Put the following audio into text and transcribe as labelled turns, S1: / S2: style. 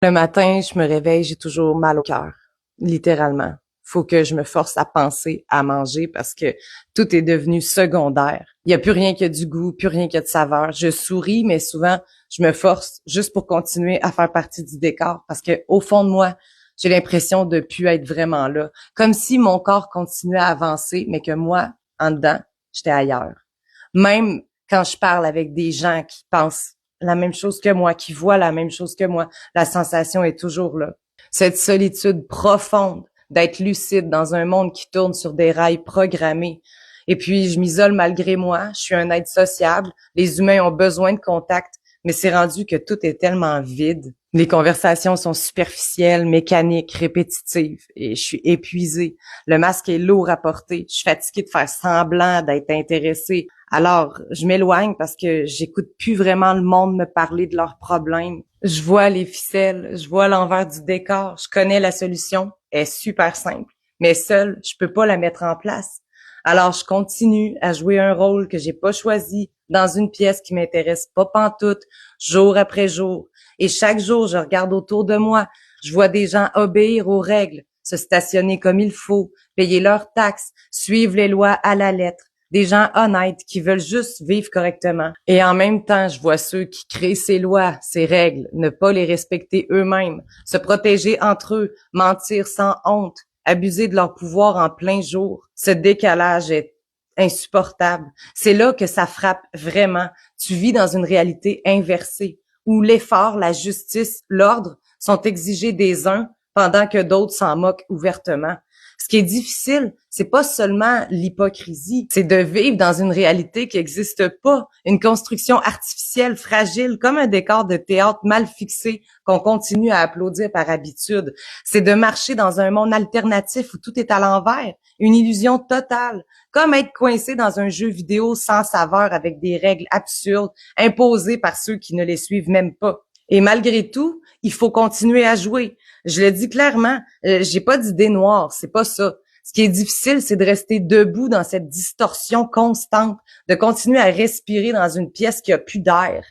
S1: Le matin, je me réveille, j'ai toujours mal au cœur, littéralement. Faut que je me force à penser à manger parce que tout est devenu secondaire. Il y a plus rien qui a du goût, plus rien qui a de saveur. Je souris, mais souvent, je me force juste pour continuer à faire partie du décor parce que au fond de moi, j'ai l'impression de plus être vraiment là. Comme si mon corps continuait à avancer, mais que moi, en dedans, j'étais ailleurs. Même quand je parle avec des gens qui pensent la même chose que moi, qui voient la même chose que moi, la sensation est toujours là. Cette solitude profonde d'être lucide dans un monde qui tourne sur des rails programmés. Et puis, je m'isole malgré moi. Je suis un être sociable. Les humains ont besoin de contact, mais c'est rendu que tout est tellement vide. Les conversations sont superficielles, mécaniques, répétitives, et je suis épuisée. Le masque est lourd à porter. Je suis fatiguée de faire semblant d'être intéressée. Alors, je m'éloigne parce que j'écoute plus vraiment le monde me parler de leurs problèmes. Je vois les ficelles, je vois l'envers du décor, je connais la solution, elle est super simple, mais seule, je peux pas la mettre en place. Alors, je continue à jouer un rôle que j'ai pas choisi dans une pièce qui m'intéresse pas pantoute, jour après jour. Et chaque jour, je regarde autour de moi, je vois des gens obéir aux règles, se stationner comme il faut, payer leurs taxes, suivre les lois à la lettre. Des gens honnêtes qui veulent juste vivre correctement. Et en même temps, je vois ceux qui créent ces lois, ces règles, ne pas les respecter eux-mêmes, se protéger entre eux, mentir sans honte, abuser de leur pouvoir en plein jour. Ce décalage est insupportable. C'est là que ça frappe vraiment. Tu vis dans une réalité inversée, où l'effort, la justice, l'ordre sont exigés des uns pendant que d'autres s'en moquent ouvertement. Ce qui est difficile, c'est pas seulement l'hypocrisie, c'est de vivre dans une réalité qui n'existe pas, une construction artificielle, fragile, comme un décor de théâtre mal fixé qu'on continue à applaudir par habitude. C'est de marcher dans un monde alternatif où tout est à l'envers, une illusion totale, comme être coincé dans un jeu vidéo sans saveur avec des règles absurdes imposées par ceux qui ne les suivent même pas. Et malgré tout, il faut continuer à jouer. Je le dis clairement, j'ai pas d'idée noire, c'est pas ça. Ce qui est difficile, c'est de rester debout dans cette distorsion constante, de continuer à respirer dans une pièce qui a plus d'air.